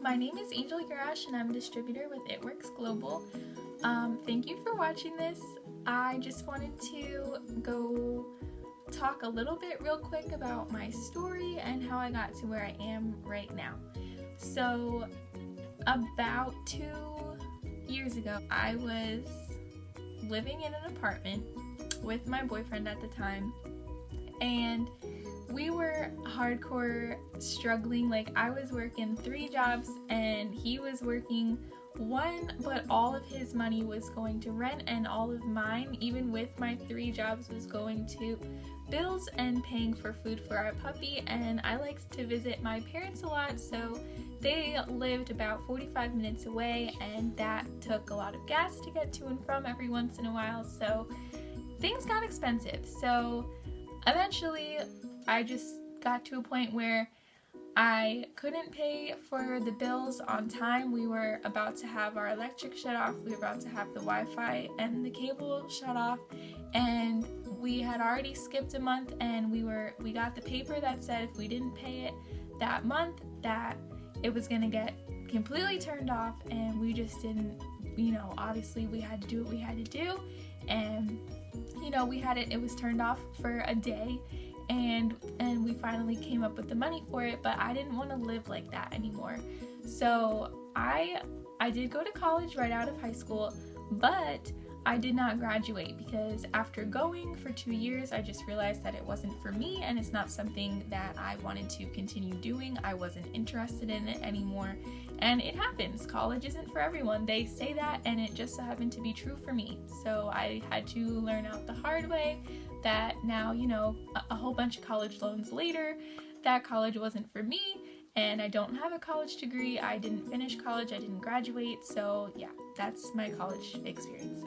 my name is Angel Urash and I'm a distributor with It Works Global. Thank you for watching this. I just wanted to go talk a little bit real quick about my story and how I got to where I am right now. So about 2 years ago, I was living in an apartment with my boyfriend at the time, and we were hardcore struggling. Like, I was working 3 jobs and he was working 1, but all of his money was going to rent, and all of mine, even with my 3 jobs, was going to bills and paying for food for our puppy. And I liked to visit my parents a lot, so they lived about 45 minutes away, and that took a lot of gas to get to and from every once in a while, so things got expensive. So eventually I just got to a point where I couldn't pay for the bills on time. We were about to have our electric shut off, we were about to have the Wi-Fi and the cable shut off, and we had already skipped a month, and we got the paper that said if we didn't pay it that month, that it was gonna get completely turned off, and we just didn't, obviously we had to do what we had to do, and we had it was turned off for a day, and we finally came up with the money for it. But I didn't want to live like that anymore. So I did go to college right out of high school, but I did not graduate because after going for 2 years, I just realized that it wasn't for me, and it's not something that I wanted to continue doing. I wasn't interested in it anymore, and it happens. College isn't for everyone. They say that, and it just so happened to be true for me. So I had to learn out the hard way that now, a whole bunch of college loans later, that college wasn't for me, and I don't have a college degree. I didn't finish college, I didn't graduate, so yeah, that's my college experience.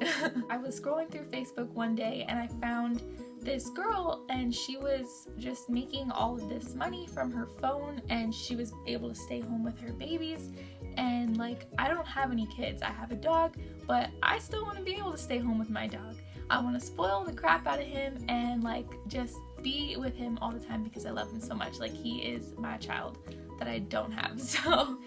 I was scrolling through Facebook one day and I found this girl, and she was just making all of this money from her phone, and she was able to stay home with her babies. And like, I don't have any kids, I have a dog, but I still want to be able to stay home with my dog. I want to spoil the crap out of him and like just be with him all the time because I love him so much. Like, he is my child that I don't have. So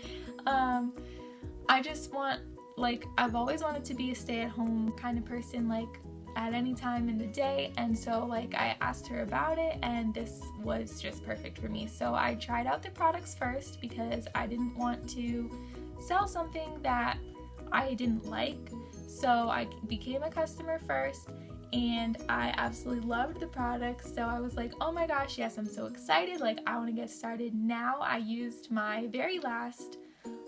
I just want, like, I've always wanted to be a stay-at-home kind of person, like at any time in the day, and so like I asked her about it, and this was just perfect for me. So I tried out the products first because I didn't want to sell something that I didn't like. So I became a customer first, and I absolutely loved the products. So I was like, oh my gosh, yes, I'm so excited, like I want to get started now. I used my very last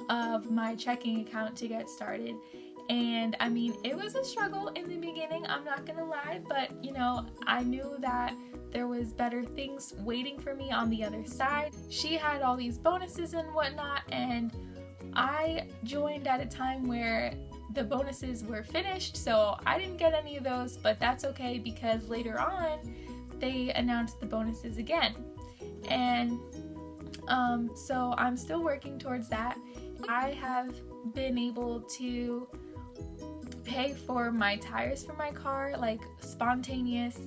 of my checking account to get started, and I mean, it was a struggle in the beginning, I'm not gonna lie, but I knew that there was better things waiting for me on the other side. She had all these bonuses and whatnot, and I joined at a time where the bonuses were finished, so I didn't get any of those, but that's okay because later on they announced the bonuses again, and so I'm still working towards that. I have been able to pay for my tires for my car, like spontaneous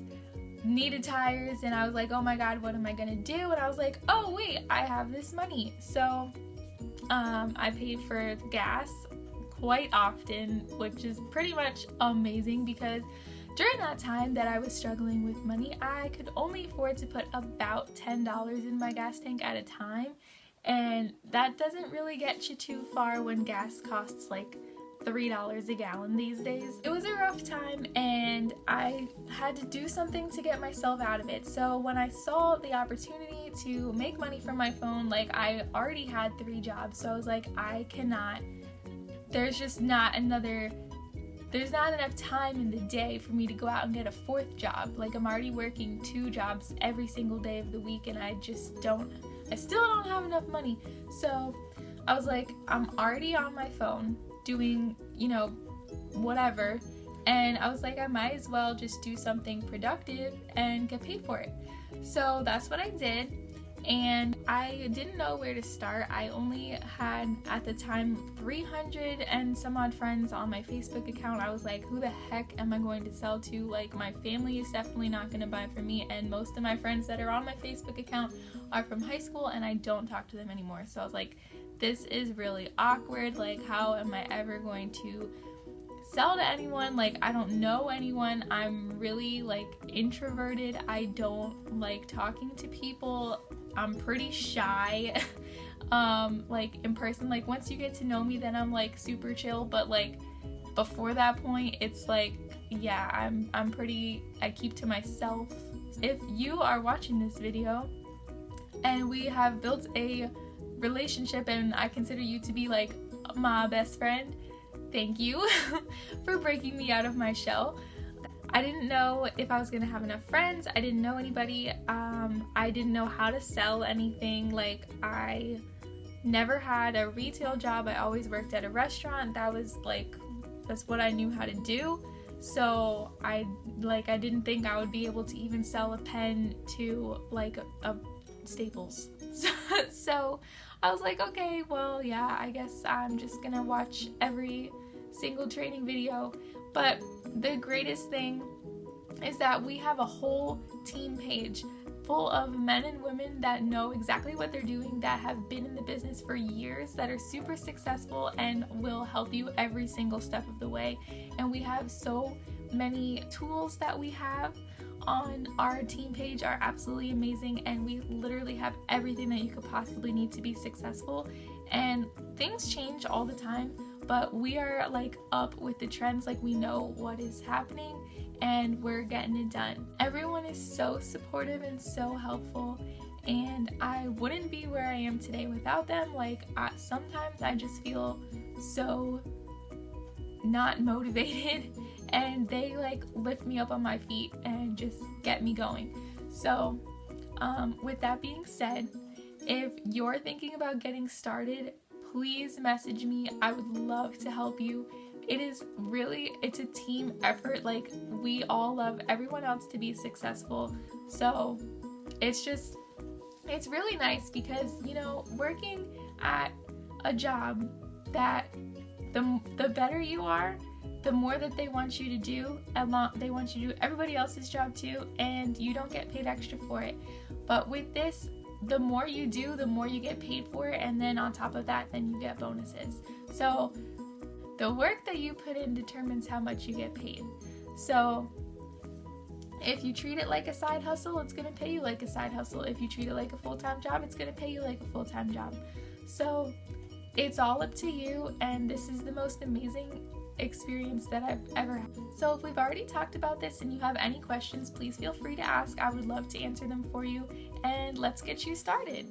needed tires, and I was like, oh my god, what am I gonna do? And I was like, oh wait, I have this money. So I paid for gas quite often, which is pretty much amazing because during that time that I was struggling with money, I could only afford to put about $10 in my gas tank at a time, and that doesn't really get you too far when gas costs like $3 a gallon these days. It was a rough time, and I had to do something to get myself out of it. So when I saw the opportunity to make money from my phone, like, I already had 3 jobs, so I was like, there's not enough time in the day for me to go out and get a 4th job. Like, I'm already working 2 jobs every single day of the week, and I still don't have enough money. So I was like, I'm already on my phone doing, whatever, and I was like, I might as well just do something productive and get paid for it. So that's what I did, and I didn't know where to start. I only had at the time 300 and some odd friends on my Facebook account. I was like, who the heck am I going to sell to? Like, my family is definitely not going to buy from me, and most of my friends that are on my Facebook account are from high school and I don't talk to them anymore. So I was like, this is really awkward. Like, how am I ever going to sell to anyone? Like, I don't know anyone. I'm really like introverted. I don't like talking to people. I'm pretty shy. Like in person, like once you get to know me, then I'm like super chill, but like before that point, it's like, yeah, I keep to myself. If you are watching this video and we have built a relationship and I consider you to be like my best friend, thank you for breaking me out of my shell. I didn't know if I was gonna have enough friends. I didn't know anybody. I didn't know how to sell anything. Like, I never had a retail job. I always worked at a restaurant. That's what I knew how to do. So I didn't think I would be able to even sell a pen to like a Staples. So I was like, okay, well, yeah, I guess I'm just gonna watch every single training video. But the greatest thing is that we have a whole team page full of men and women that know exactly what they're doing, that have been in the business for years, that are super successful and will help you every single step of the way. And we have so many tools that we have on our team page are absolutely amazing, and we literally have everything that you could possibly need to be successful. And things change all the time, but we are like up with the trends. Like, we know what is happening and we're getting it done. Everyone is so supportive and so helpful, and I wouldn't be where I am today without them. Like, sometimes I just feel so not motivated, and they like lift me up on my feet and just get me going. So with that being said, if you're thinking about getting started, please message me. I would love to help you. It's a team effort. Like, we all love everyone else to be successful. So it's really nice because, you know, working at a job that the better you are, the more that they want you to do, and they want you to do everybody else's job too, and you don't get paid extra for it. But with this, the more you do, the more you get paid for it, and then on top of that, then you get bonuses. So the work that you put in determines how much you get paid. So if you treat it like a side hustle, it's gonna pay you like a side hustle. If you treat it like a full-time job, it's gonna pay you like a full-time job. So it's all up to you, and this is the most amazing experience that I've ever had. So if we've already talked about this and you have any questions, please feel free to ask. I would love to answer them for you, and let's get you started.